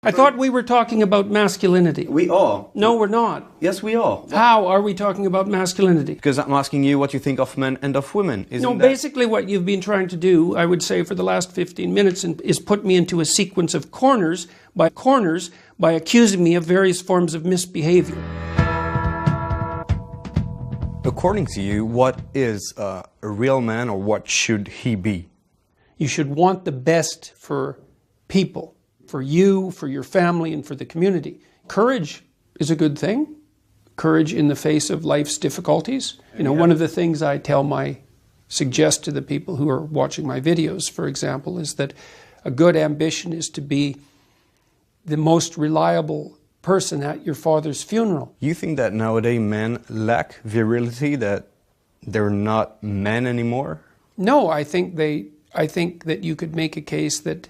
I thought we were talking about masculinity. We are. No, we're not. Yes, we are. How are we talking about masculinity? Because I'm asking you what you think of men and of women. Basically what you've been trying to do, I would say, for the last 15 minutes is put me into a sequence of corners by accusing me of various forms of misbehavior. According to you, what is a real man, or what should he be? You should want the best for people. For you, for your family, and for the community. Courage is a good thing. Courage in the face of life's difficulties. One of the things I suggest to the people who are watching my videos, for example, is that a good ambition is to be the most reliable person at your father's funeral. You think that nowadays men lack virility, that they're not men anymore? No, I think that you could make a case that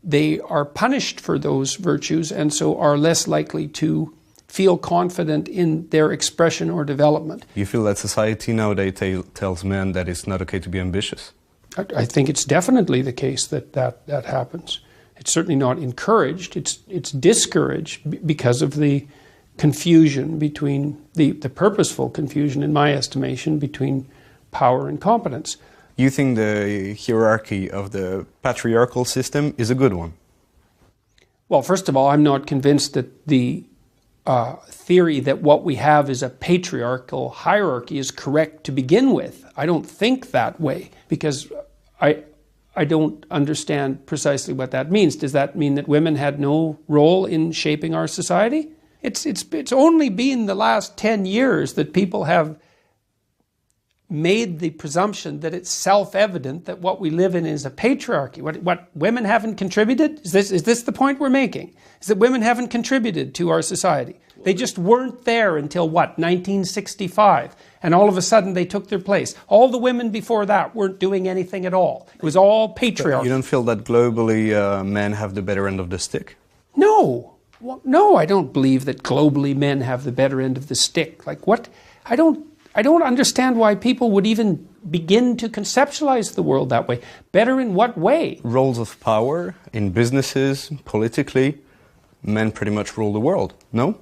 they are punished for those virtues and so are less likely to feel confident in their expression or development. You feel that society nowadays tells men that it's not okay to be ambitious? I think it's definitely the case that happens. It's certainly not encouraged, it's discouraged because of the confusion between, the purposeful confusion in my estimation, between power and competence. You think the hierarchy of the patriarchal system is a good one? Well, first of all, I'm not convinced that the theory that what we have is a patriarchal hierarchy is correct to begin with. I don't think that way, because I don't understand precisely what that means. Does that mean that women had no role in shaping our society? It's only been the last 10 years that people have made the presumption that it's self-evident that what we live in is a patriarchy. What women haven't contributed? Is this the point we're making? Is that women haven't contributed to our society? They just weren't there until, 1965. And all of a sudden they took their place. All the women before that weren't doing anything at all. It was all patriarchy. You don't feel that globally men have the better end of the stick? No. No, I don't believe that globally men have the better end of the stick. Like what? I don't understand why people would even begin to conceptualize the world that way. Better in what way? Roles of power in businesses, politically, men pretty much rule the world, no?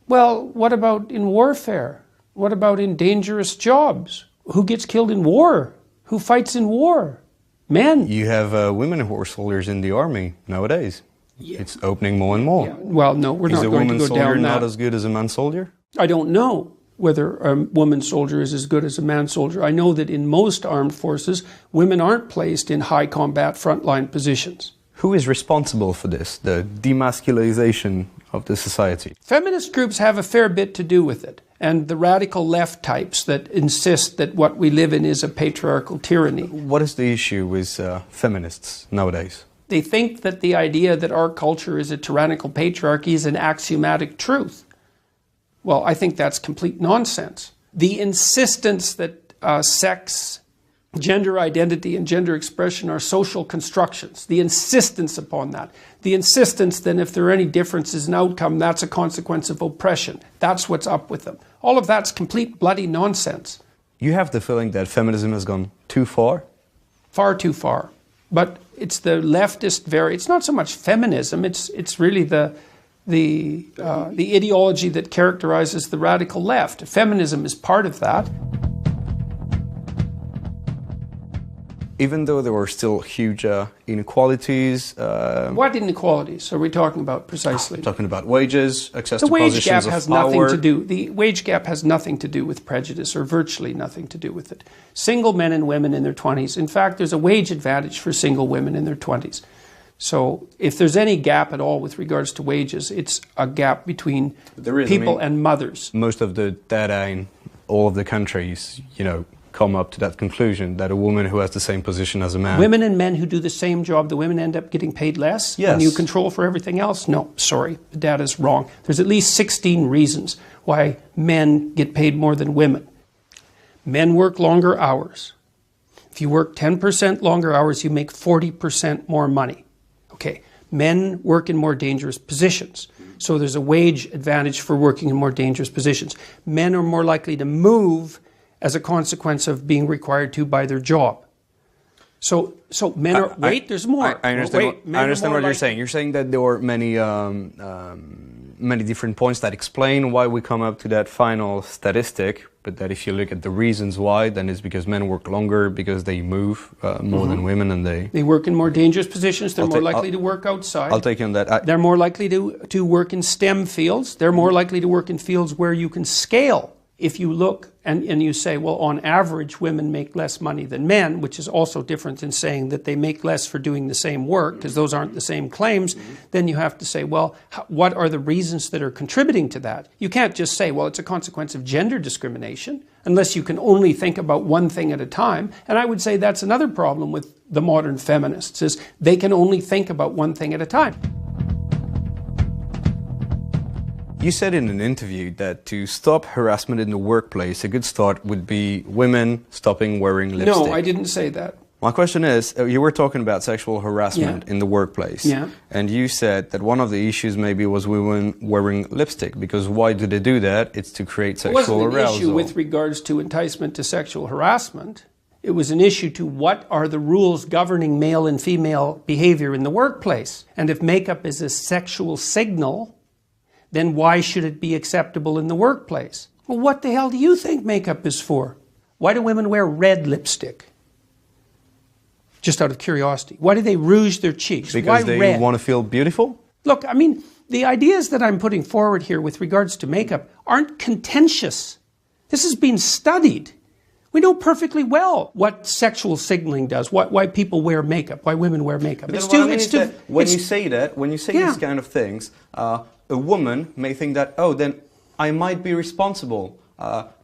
Well, what about in warfare? What about in dangerous jobs? Who gets killed in war? Who fights in war? Men. You have women who are soldiers in the army nowadays. Yeah. It's opening more and more. Yeah. Well, no, we're not going to go down that. Is a woman soldier not as good as a man soldier? I don't know whether a woman soldier is as good as a man soldier. I know that in most armed forces, women aren't placed in high combat frontline positions. Who is responsible for this, the demasculization of the society? Feminist groups have a fair bit to do with it, and the radical left types that insist that what we live in is a patriarchal tyranny. What is the issue with feminists nowadays? They think that the idea that our culture is a tyrannical patriarchy is an axiomatic truth. Well, I think that's complete nonsense. The insistence that sex, gender identity, and gender expression are social constructions, the insistence upon that, the insistence that if there are any differences in outcome, that's a consequence of oppression. That's what's up with them. All of that's complete bloody nonsense. You have the feeling that feminism has gone too far? Far too far. But it's the leftist it's not so much feminism, it's really the ideology that characterizes the radical left. Feminism is part of that. Even though there were still huge inequalities... What inequalities are we talking about precisely? Talking about wages, access to positions of power. The wage gap has nothing to do with prejudice, or virtually nothing to do with it. Single men and women in their 20s. In fact, there's a wage advantage for single women in their 20s. So if there's any gap at all with regards to wages, it's a gap between people and mothers. Most of the data in all of the countries, come up to that conclusion, that a woman who has the same position as a man... Women and men who do the same job, the women end up getting paid less? Yes. And you control for everything else? No, sorry, the data's wrong. There's at least 16 reasons why men get paid more than women. Men work longer hours. If you work 10% longer hours, you make 40% more money. Okay, men work in more dangerous positions. So there's a wage advantage for working in more dangerous positions. Men are more likely to move as a consequence of being required to by their job. So men are... There's more. I understand, I understand what you're like, saying. You're saying that there were many different points that explain why we come up to that final statistic, but that if you look at the reasons why, then it's because men work longer, because they move more than women, and they work in more dangerous positions. They're more likely to work outside. I'll take you on that. They're more likely to work in STEM fields. They're more likely to work in fields where you can scale. If you look and you say, well, on average, women make less money than men, which is also different than saying that they make less for doing the same work, because those aren't the same claims, then you have to say, well, what are the reasons that are contributing to that? You can't just say, well, it's a consequence of gender discrimination, unless you can only think about one thing at a time. And I would say that's another problem with the modern feminists, is they can only think about one thing at a time. You said in an interview that to stop harassment in the workplace, a good start would be women stopping wearing lipstick. No, I didn't say that. My question is, you were talking about sexual harassment in the workplace. Yeah. And you said that one of the issues maybe was women wearing lipstick, because why do they do that? It's to create sexual arousal. It wasn't an issue with regards to enticement to sexual harassment. It was an issue to what are the rules governing male and female behavior in the workplace. And if makeup is a sexual signal, then why should it be acceptable in the workplace? Well, what the hell do you think makeup is for? Why do women wear red lipstick? Just out of curiosity. Why do they rouge their cheeks? Because Why they red? want to feel beautiful? Look, I mean, the ideas that I'm putting forward here with regards to makeup aren't contentious. This has been studied. We know perfectly well what sexual signaling does, why people wear makeup, why women wear makeup. When you say these kind of things, a woman may think that, oh, then I might be responsible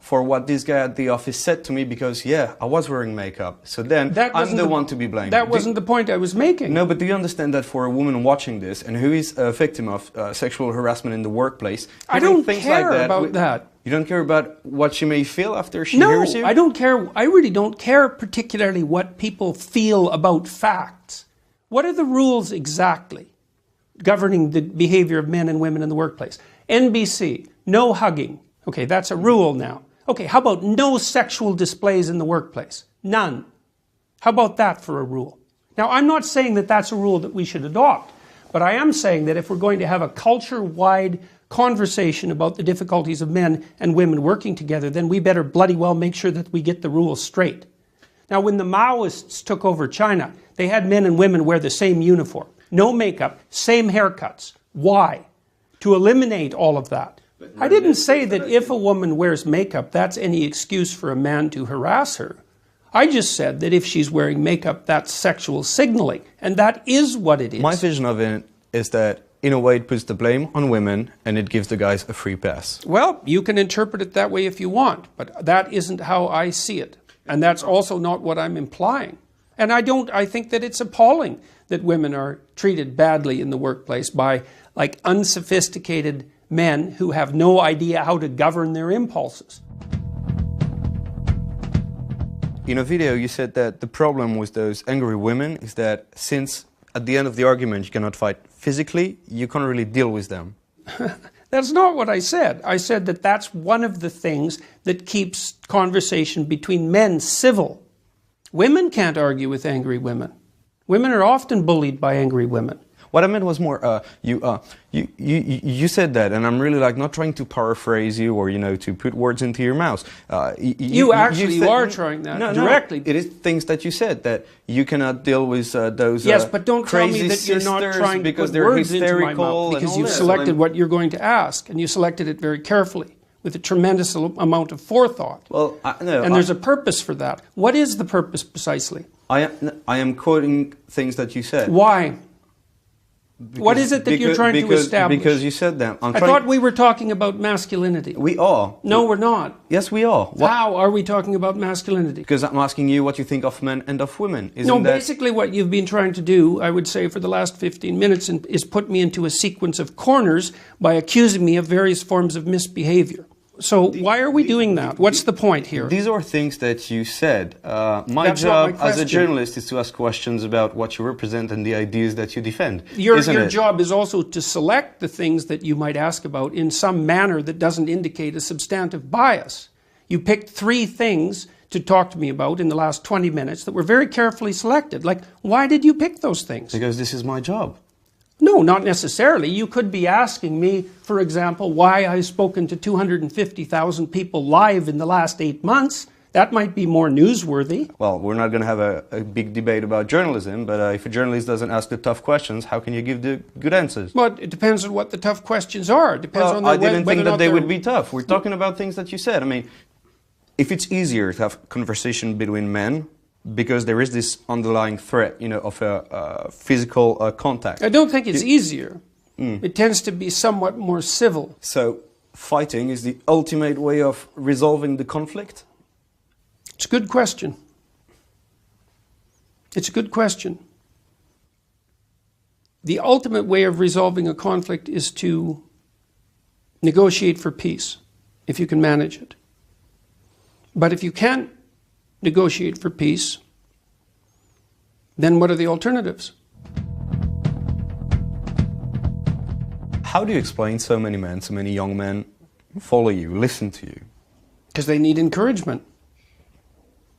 for what this guy at the office said to me because, I was wearing makeup. So then I'm the one to be blamed. That wasn't the point I was making. No, but do you understand that for a woman watching this and who is a victim of sexual harassment in the workplace, I don't care about that. You don't care about what she may feel after she hears you? No, I don't care. I really don't care particularly what people feel about facts. What are the rules exactly governing the behavior of men and women in the workplace? NBC, no hugging. Okay, that's a rule now. Okay, how about no sexual displays in the workplace? None. How about that for a rule? Now, I'm not saying that that's a rule that we should adopt, but I am saying that if we're going to have a culture-wide conversation about the difficulties of men and women working together, then we better bloody well make sure that we get the rules straight. Now, when the Maoists took over China, they had men and women wear the same uniform. No makeup, same haircuts. Why? To eliminate all of that. I didn't say that if a woman wears makeup, that's any excuse for a man to harass her. I just said that if she's wearing makeup, that's sexual signaling. And that is what it is. My vision of it is that, in a way, it puts the blame on women and it gives the guys a free pass. Well, you can interpret it that way if you want, but that isn't how I see it. And that's also not what I'm implying. And I think that it's appalling that women are treated badly in the workplace by like unsophisticated men who have no idea how to govern their impulses. In a video you said that the problem with those angry women is that since at the end of the argument you cannot fight physically, you can't really deal with them. That's not what I said. I said that that's one of the things that keeps conversation between men civil. Women can't argue with angry women. Women are often bullied by angry women. What I meant was more, you said that, and I'm really not trying to paraphrase you or, to put words into your mouth. You are trying that directly. No, it is things that you said, that you cannot deal with those yes, but don't tell me that you're not trying to put words into my mouth, because you've selected what you're going to ask, and you selected it very carefully, with a tremendous amount of forethought. Well, there's a purpose for that. What is the purpose precisely? I am quoting things that you said. Why? What is it that you're trying to establish? Because you said that. I thought we were talking about masculinity. We are. No, we're not. Yes, we are. How are we talking about masculinity? Because I'm asking you what you think of men and of women. Basically what you've been trying to do, I would say for the last 15 minutes, is put me into a sequence of corners by accusing me of various forms of misbehavior. So why are we doing that? What's the point here? These are things that you said. My job as a journalist is to ask questions about what you represent and the ideas that you defend. Your job is also to select the things that you might ask about in some manner that doesn't indicate a substantive bias. You picked 3 things to talk to me about in the last 20 minutes that were very carefully selected. Like, why did you pick those things? Because this is my job. No, not necessarily. You could be asking me, for example, why I've spoken to 250,000 people live in the last 8 months. That might be more newsworthy. Well, we're not going to have a big debate about journalism, but if a journalist doesn't ask the tough questions, how can you give the good answers? Well, it depends on what the tough questions are. It depends on I didn't think that they would be tough. We're talking about things that you said. I mean, if it's easier to have conversation between men, because there is this underlying threat, of a physical contact. I don't think it's easier. It tends to be somewhat more civil. So, fighting is the ultimate way of resolving the conflict? It's a good question. It's a good question. The ultimate way of resolving a conflict is to negotiate for peace, if you can manage it. But if you can't negotiate for peace, then what are the alternatives? How do you explain so many men, so many young men follow you, listen to you? Because they need encouragement.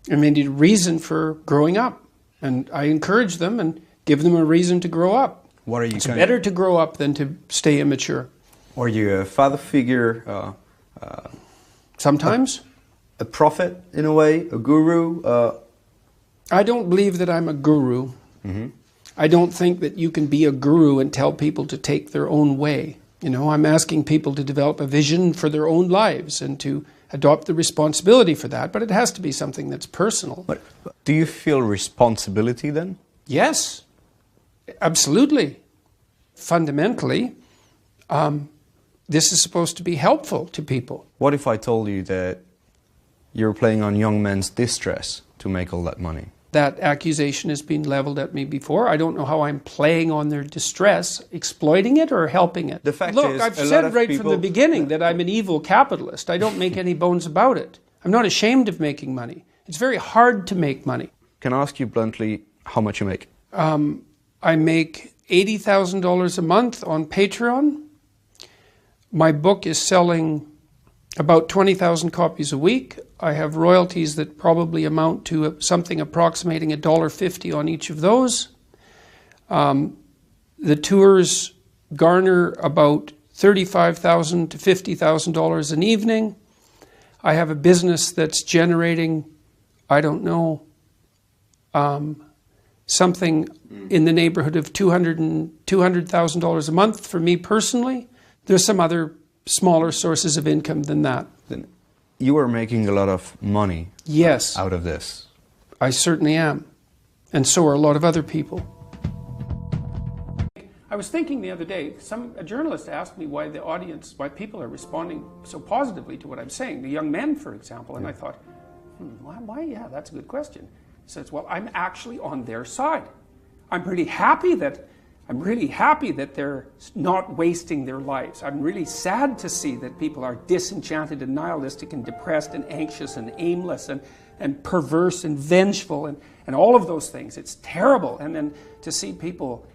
And they need a reason for growing up. And I encourage them and give them a reason to grow up. What are you? It's better to grow up than to stay immature. Are you a father figure? Sometimes. A prophet, in a way? A guru? I don't believe that I'm a guru. Mm-hmm. I don't think that you can be a guru and tell people to take their own way. I'm asking people to develop a vision for their own lives and to adopt the responsibility for that, but it has to be something that's personal. But do you feel responsibility then? Yes, absolutely. Fundamentally, this is supposed to be helpful to people. What if I told you that you're playing on young men's distress to make all that money? That accusation has been leveled at me before. I don't know how I'm playing on their distress, exploiting it or helping it. The fact Look, is, I've said right from the beginning that I'm an evil capitalist. I don't make any bones about it. I'm not ashamed of making money. It's very hard to make money. Can I ask you bluntly how much you make? I make $80,000 a month on Patreon. My book is selling about 20,000 copies a week. I have royalties that probably amount to something approximating $1.50 on each of those. The tours garner about $35,000 to $50,000 an evening. I have a business that's generating, I don't know, something in the neighborhood of $200,000 a month for me personally. There's some other smaller sources of income than that. Then you are making a lot of money. Yes. Out of this. I certainly am. And so are a lot of other people. I was thinking the other day, a journalist asked me why people are responding so positively to what I'm saying, the young men, for example, and I thought, why? Yeah, that's a good question. He says, well, I'm actually on their side. I'm really happy that they're not wasting their lives. I'm really sad to see that people are disenchanted and nihilistic and depressed and anxious and aimless and perverse and vengeful and all of those things. It's terrible. And then to see people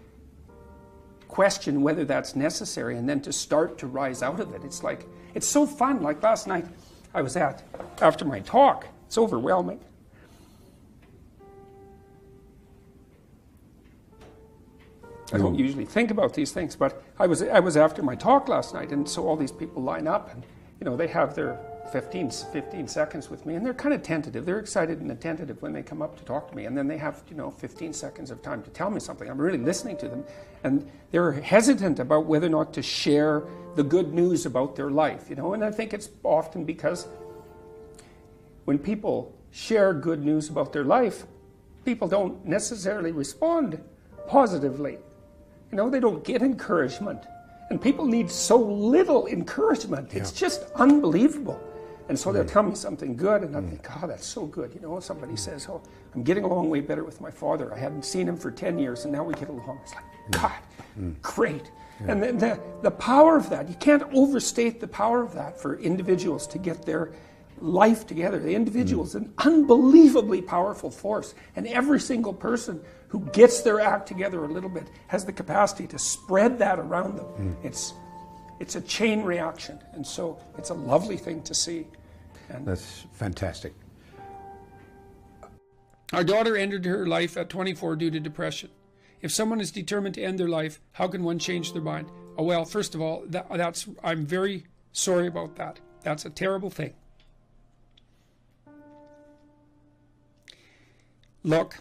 question whether that's necessary and then to start to rise out of it. It's so fun. Like last night I was after my talk, it's overwhelming. I don't usually think about these things, but I was after my talk last night, and so all these people line up, and they have their 15 seconds with me, and they're kind of tentative. They're excited and attentive when they come up to talk to me, and then they have 15 seconds of time to tell me something. I'm really listening to them, and they're hesitant about whether or not to share the good news about their life, and I think it's often because when people share good news about their life, people don't necessarily respond positively. They don't get encouragement. And people need so little encouragement. It's just unbelievable. And so they'll tell me something good, and I think, oh, that's so good. Somebody says, oh, I'm getting along way better with my father. I hadn't seen him for 10 years, and now we get along. It's like, God, great. Yeah. And then the power of that, you can't overstate the power of that for individuals to get their life together. The individual is an unbelievably powerful force, and every single person who gets their act together a little bit has the capacity to spread that around them. It's a chain reaction, and so it's a lovely thing to see. That's fantastic. Our daughter ended her life at 24 due to depression. If someone is determined to end their life, how can one change their mind? Oh, well, first of all, I'm very sorry about that. That's a terrible thing. Look,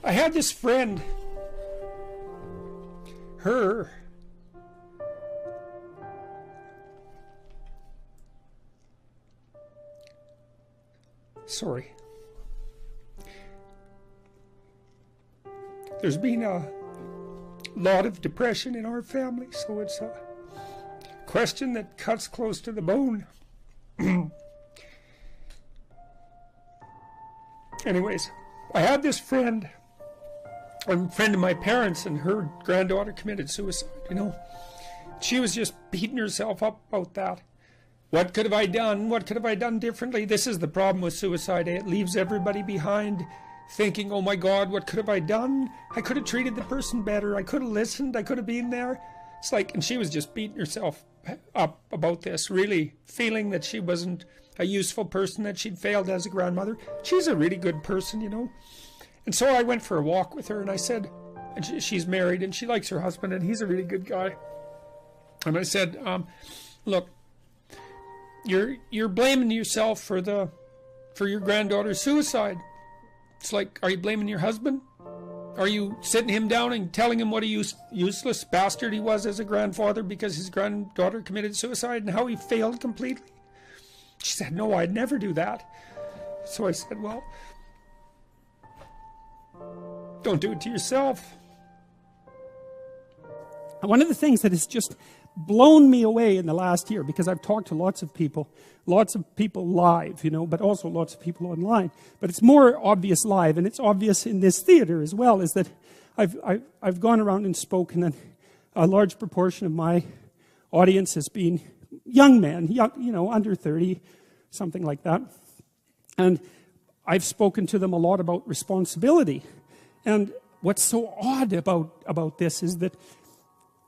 I had this friend, sorry. There's been a lot of depression in our family, so it's a question that cuts close to the bone. Anyways, I had this friend, a friend of my parents, and her granddaughter committed suicide, She was just beating herself up about that. What could have I done? What could have I done differently? This is the problem with suicide. It leaves everybody behind thinking, oh my God, what could have I done? I could have treated the person better. I could have listened. I could have been there. It's like, and she was just beating herself up about this, really feeling that she wasn't a useful person, that she'd failed as a grandmother. She's a really good person, And so I went for a walk with her, and I said, and she's married, and she likes her husband, and he's a really good guy. And I said, look, you're blaming yourself for your granddaughter's suicide. It's like, are you blaming your husband? Are you sitting him down and telling him what a useless bastard he was as a grandfather because his granddaughter committed suicide and how he failed completely? She said, no, I'd never do that. So I said, well, don't do it to yourself. One of the things that has just blown me away in the last year, because I've talked to lots of people live, but also lots of people online. But it's more obvious live, and it's obvious in this theater as well, is that I've gone around and spoken, and a large proportion of my audience has been young men, under 30, something like that. And I've spoken to them a lot about responsibility. And what's so odd about this is that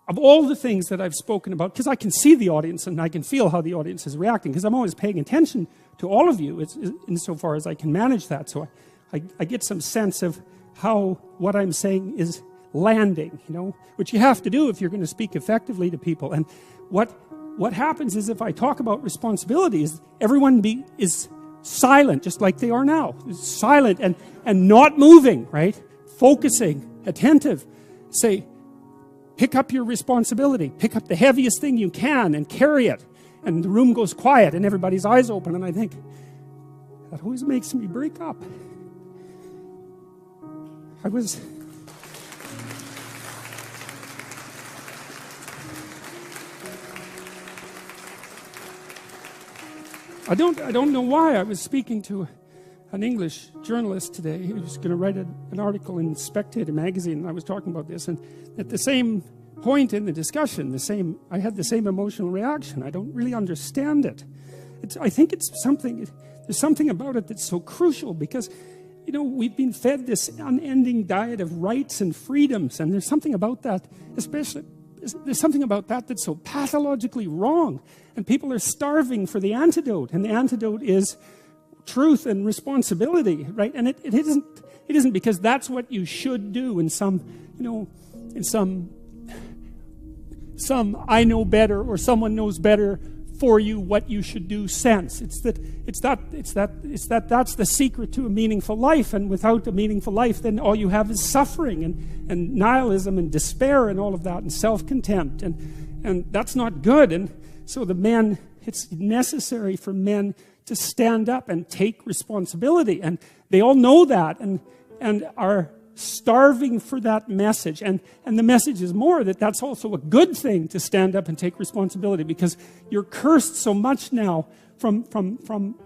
of all the things that I've spoken about, because I can see the audience and I can feel how the audience is reacting, because I'm always paying attention to all of you insofar as I can manage that. So I get some sense of how what I'm saying is landing, which you have to do if you're going to speak effectively to people. And what happens is, if I talk about responsibilities, everyone is silent, just like they are now. Silent and not moving, right? Focusing, attentive. Say, pick up your responsibility. Pick up the heaviest thing you can and carry it. And the room goes quiet and everybody's eyes open. And I think, that always makes me break up. I don't know why. I was speaking to an English journalist today who was going to write an article in Spectator magazine, and I was talking about this, and at the same point in the discussion, I had the same emotional reaction. I don't really understand it. I think there's something about it that's so crucial, because we've been fed this unending diet of rights and freedoms, and there's something about that, there's something about that that's so pathologically wrong, and people are starving for the antidote, and the antidote is truth and responsibility, right? And it isn't because that's what you should do in some I know better, or someone knows better for you what you should do sense. That's the secret to a meaningful life, and without a meaningful life, then all you have is suffering and nihilism and despair and all of that, and self-contempt, and that's not good. And so it's necessary for men to stand up and take responsibility, and they all know that and are starving for that message. And the message is more that that's also a good thing, to stand up and take responsibility, because you're cursed so much now from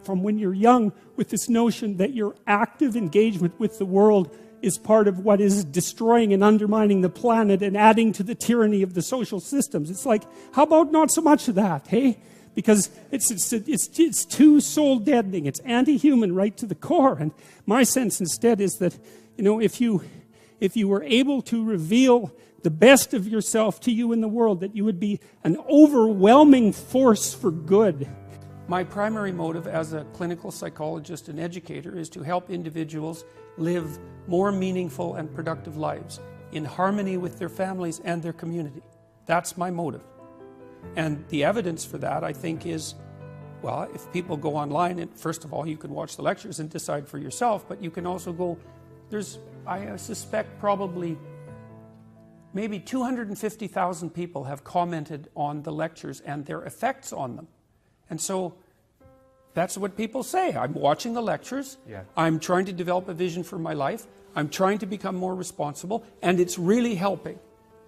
when you're young with this notion that your active engagement with the world is part of what is destroying and undermining the planet and adding to the tyranny of the social systems. It's like, how about not so much of that, hey? Because it's too soul deadening. It's anti-human right to the core. And my sense instead is that, if you were able to reveal the best of yourself to you in the world, that you would be an overwhelming force for good. My primary motive as a clinical psychologist and educator is to help individuals live more meaningful and productive lives in harmony with their families and their community. That's my motive. And the evidence for that, I think, is, well, if people go online, and first of all, you can watch the lectures and decide for yourself, but you can also go, I suspect probably maybe 250,000 people have commented on the lectures and their effects on them. And so that's what people say. I'm watching the lectures, I'm trying to develop a vision for my life, I'm trying to become more responsible, and it's really helping.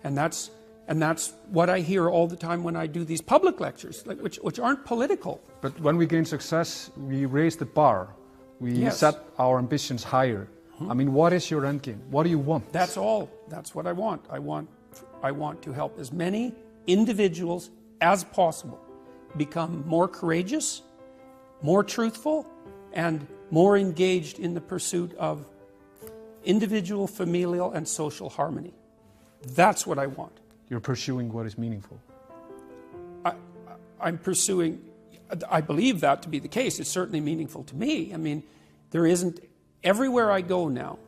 And that's what I hear all the time when I do these public lectures, which aren't political. But when we gain success, we raise the bar. We set our ambitions higher. I mean, what is your end game? What do you want? That's all. That's what I want. I want to help as many individuals as possible become more courageous, more truthful, and more engaged in the pursuit of individual, familial, and social harmony. That's what I want. You're pursuing what is meaningful. I'm pursuing, I believe that to be the case. It's certainly meaningful to me. I mean, there isn't, everywhere I go now,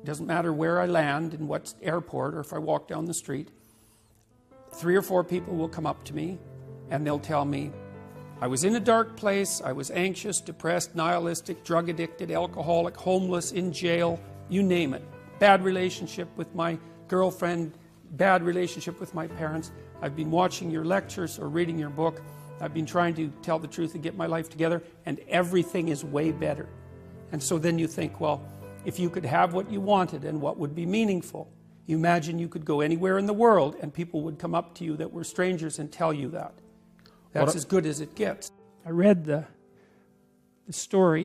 it doesn't matter where I land, in what airport, or if I walk down the street, 3 or 4 people will come up to me and they'll tell me, I was in a dark place, I was anxious, depressed, nihilistic, drug addicted, alcoholic, homeless, in jail, you name it. Bad relationship with my girlfriend, bad relationship with my parents. I've been watching your lectures or reading your book. I've been trying to tell the truth and get my life together, and everything is way better. And so then you think, well, if you could have what you wanted and what would be meaningful, you imagine you could go anywhere in the world and people would come up to you that were strangers and tell you that. That's as good as it gets. I read the story